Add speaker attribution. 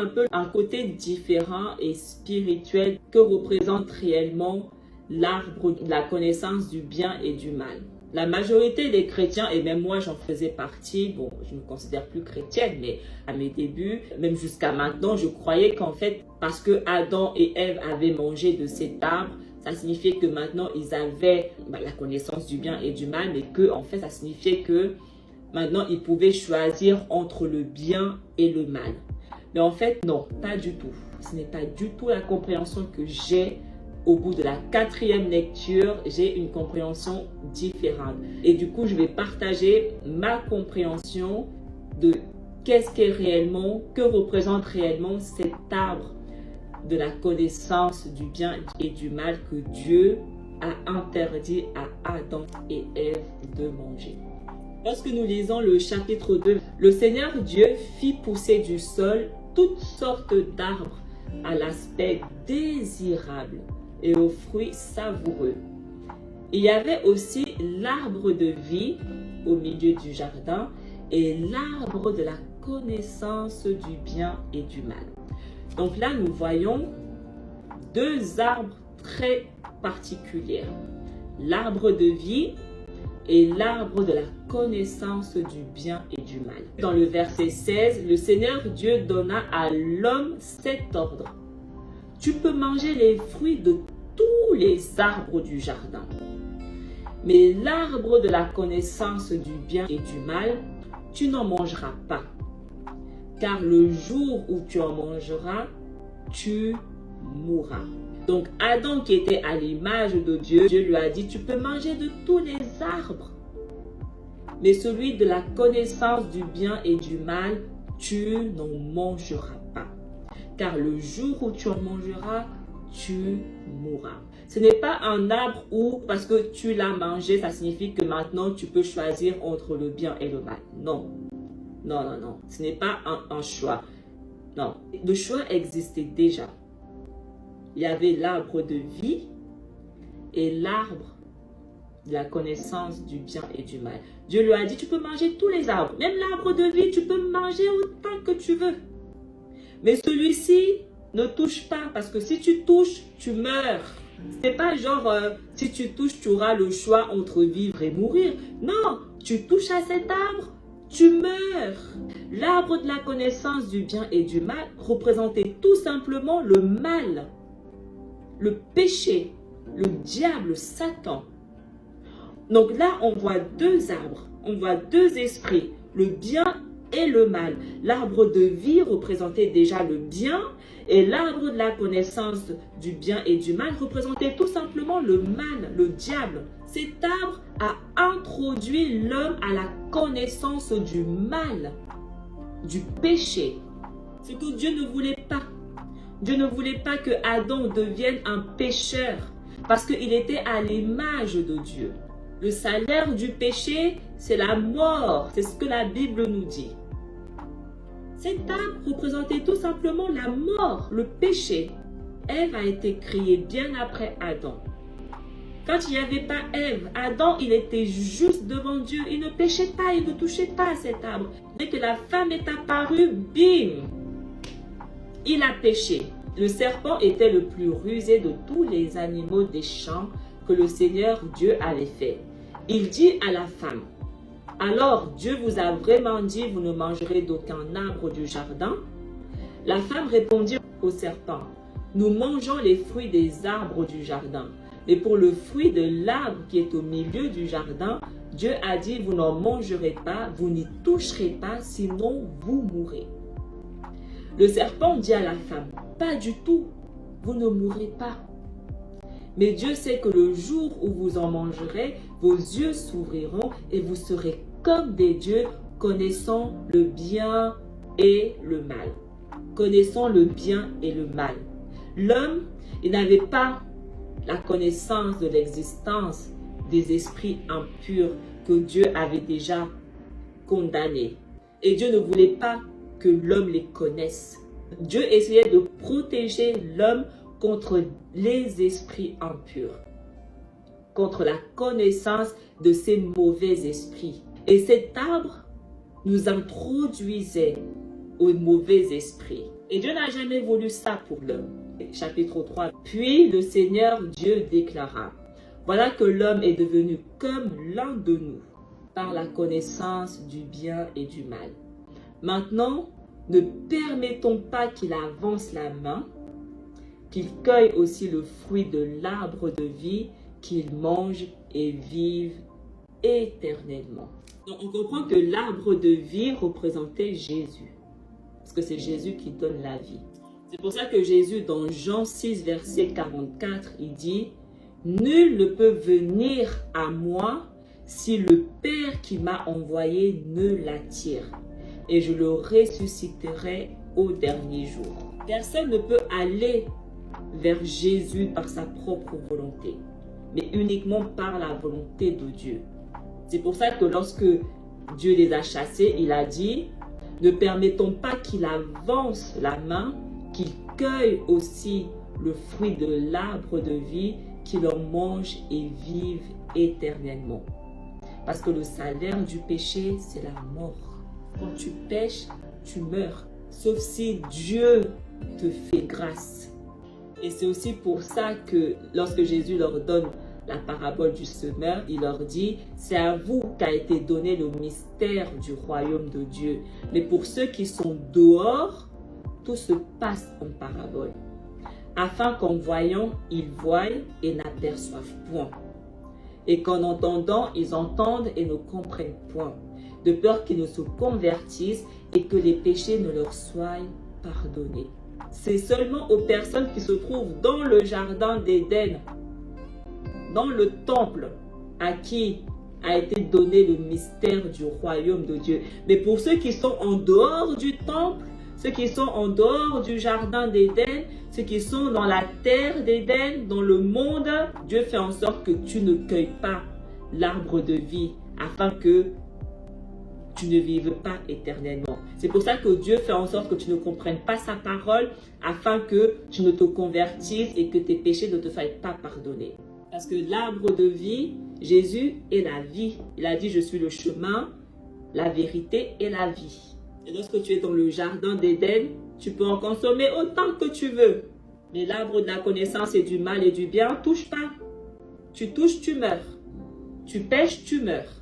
Speaker 1: peu un côté différent et spirituel que représente réellement l'arbre de la connaissance du bien et du mal. La majorité des chrétiens, et même moi j'en faisais partie, bon je ne me considère plus chrétienne, mais à mes débuts, même jusqu'à maintenant, je croyais qu'en fait, parce que Adam et Ève avaient mangé de cet arbre, ça signifiait que maintenant ils avaient la connaissance du bien et du mal, mais que en fait ça signifiait que maintenant ils pouvaient choisir entre le bien et le mal. Mais en fait non, pas du tout. Ce n'est pas du tout la compréhension que j'ai. Au bout de la 4e lecture, j'ai une compréhension différente. Et du coup, je vais partager ma compréhension de qu'est-ce qu'est réellement, que représente réellement cet arbre de la connaissance du bien et du mal que Dieu a interdit à Adam et Ève de manger. Lorsque nous lisons le chapitre 2, le Seigneur Dieu fit pousser du sol toutes sortes d'arbres à l'aspect désirable et aux fruits savoureux. Il y avait aussi l'arbre de vie au milieu du jardin et l'arbre de la connaissance du bien et du mal. Donc là, nous voyons deux arbres très particuliers. L'arbre de vie et l'arbre de la connaissance du bien et du mal. Dans le verset 16, le Seigneur Dieu donna à l'homme cet ordre. Tu peux manger les fruits de tous les arbres du jardin. Mais l'arbre de la connaissance du bien et du mal, tu n'en mangeras pas. Car le jour où tu en mangeras, tu mourras. Donc Adam qui était à l'image de Dieu, Dieu lui a dit, tu peux manger de tous les arbres. Mais celui de la connaissance du bien et du mal, tu n'en mangeras pas. Car le jour où tu en mangeras, tu mourras. Ce n'est pas un arbre où, parce que tu l'as mangé, ça signifie que maintenant tu peux choisir entre le bien et le mal. Non. Non, non, non. Ce n'est pas un choix. Non. Le choix existait déjà. Il y avait l'arbre de vie et l'arbre de la connaissance du bien et du mal. Dieu lui a dit, tu peux manger tous les arbres. Même l'arbre de vie, tu peux manger autant que tu veux. Mais celui-ci, ne touche pas, parce que si tu touches, tu meurs. C'est pas genre, si tu touches, tu auras le choix entre vivre et mourir. Non, tu touches à cet arbre, tu meurs. L'arbre de la connaissance du bien et du mal représentait tout simplement le mal, le péché, le diable, Satan. Donc là, on voit deux arbres, on voit deux esprits, le bien et le mal. L'arbre de vie représentait déjà le bien et l'arbre de la connaissance du bien et du mal représentait tout simplement le mal, le diable. Cet arbre a introduit l'homme à la connaissance du mal, du péché. Ce que Dieu ne voulait pas. Dieu ne voulait pas que Adam devienne un pécheur parce qu'il était à l'image de Dieu. Le salaire du péché, c'est la mort. C'est ce que la Bible nous dit. Cet arbre représentait tout simplement la mort, le péché. Ève a été créée bien après Adam. Quand il n'y avait pas Ève, Adam, il était juste devant Dieu. Il ne péchait pas, il ne touchait pas à cet arbre. Dès que la femme est apparue, bim, il a péché. Le serpent était le plus rusé de tous les animaux des champs que le Seigneur Dieu avait fait. Il dit à la femme, « Alors Dieu vous a vraiment dit, vous ne mangerez d'aucun arbre du jardin ?» La femme répondit au serpent, « Nous mangeons les fruits des arbres du jardin. Mais pour le fruit de l'arbre qui est au milieu du jardin, Dieu a dit, vous n'en mangerez pas, vous n'y toucherez pas, sinon vous mourrez. » Le serpent dit à la femme, « Pas du tout, vous ne mourrez pas. Mais Dieu sait que le jour où vous en mangerez, vos yeux s'ouvriront et vous serez comme des dieux, connaissant le bien et le mal. » Connaissant le bien et le mal. L'homme, il n'avait pas la connaissance de l'existence des esprits impurs que Dieu avait déjà condamnés. Et Dieu ne voulait pas que l'homme les connaisse. Dieu essayait de protéger l'homme contre les esprits impurs, contre la connaissance de ces mauvais esprits. Et cet arbre nous introduisait aux mauvais esprits. Et Dieu n'a jamais voulu ça pour l'homme. Chapitre 3. Puis le Seigneur Dieu déclara, voilà que l'homme est devenu comme l'un de nous, par la connaissance du bien et du mal. Maintenant, ne permettons pas qu'il avance la main, qu'il cueille aussi le fruit de l'arbre de vie, qu'il mange et vive éternellement. Donc on comprend que l'arbre de vie représentait Jésus, parce que c'est Jésus qui donne la vie. C'est pour ça que Jésus, dans Jean 6, verset 44, il dit « Nul ne peut venir à moi si le Père qui m'a envoyé ne l'attire, et je le ressusciterai au dernier jour. » Personne ne peut aller vers Jésus par sa propre volonté, mais uniquement par la volonté de Dieu. C'est pour ça que lorsque Dieu les a chassés, il a dit « Ne permettons pas qu'il avance la main, qu'il cueille aussi le fruit de l'arbre de vie, qu'il en mange et vive éternellement. » Parce que le salaire du péché, c'est la mort. Quand tu pêches, tu meurs. Sauf si Dieu te fait grâce. Et c'est aussi pour ça que lorsque Jésus leur donne la parabole du semeur, il leur dit, c'est à vous qu'a été donné le mystère du royaume de Dieu. Mais pour ceux qui sont dehors, tout se passe en parabole, afin qu'en voyant, ils voient et n'aperçoivent point, et qu'en entendant, ils entendent et ne comprennent point, de peur qu'ils ne se convertissent et que les péchés ne leur soient pardonnés. C'est seulement aux personnes qui se trouvent dans le jardin d'Éden, dans le temple, à qui a été donné le mystère du royaume de Dieu. Mais pour ceux qui sont en dehors du temple, ceux qui sont en dehors du jardin d'Éden, ceux qui sont dans la terre d'Éden, dans le monde, Dieu fait en sorte que tu ne cueilles pas l'arbre de vie, afin que tu ne vives pas éternellement. C'est pour ça que Dieu fait en sorte que tu ne comprennes pas sa parole, afin que tu ne te convertisses et que tes péchés ne te soient pas pardonnés. Parce que l'arbre de vie, Jésus est la vie. Il a dit, je suis le chemin, la vérité et la vie. Et lorsque tu es dans le jardin d'Éden, tu peux en consommer autant que tu veux. Mais l'arbre de la connaissance et du mal et du bien, touche pas. Tu touches, tu meurs. Tu pêches, tu meurs.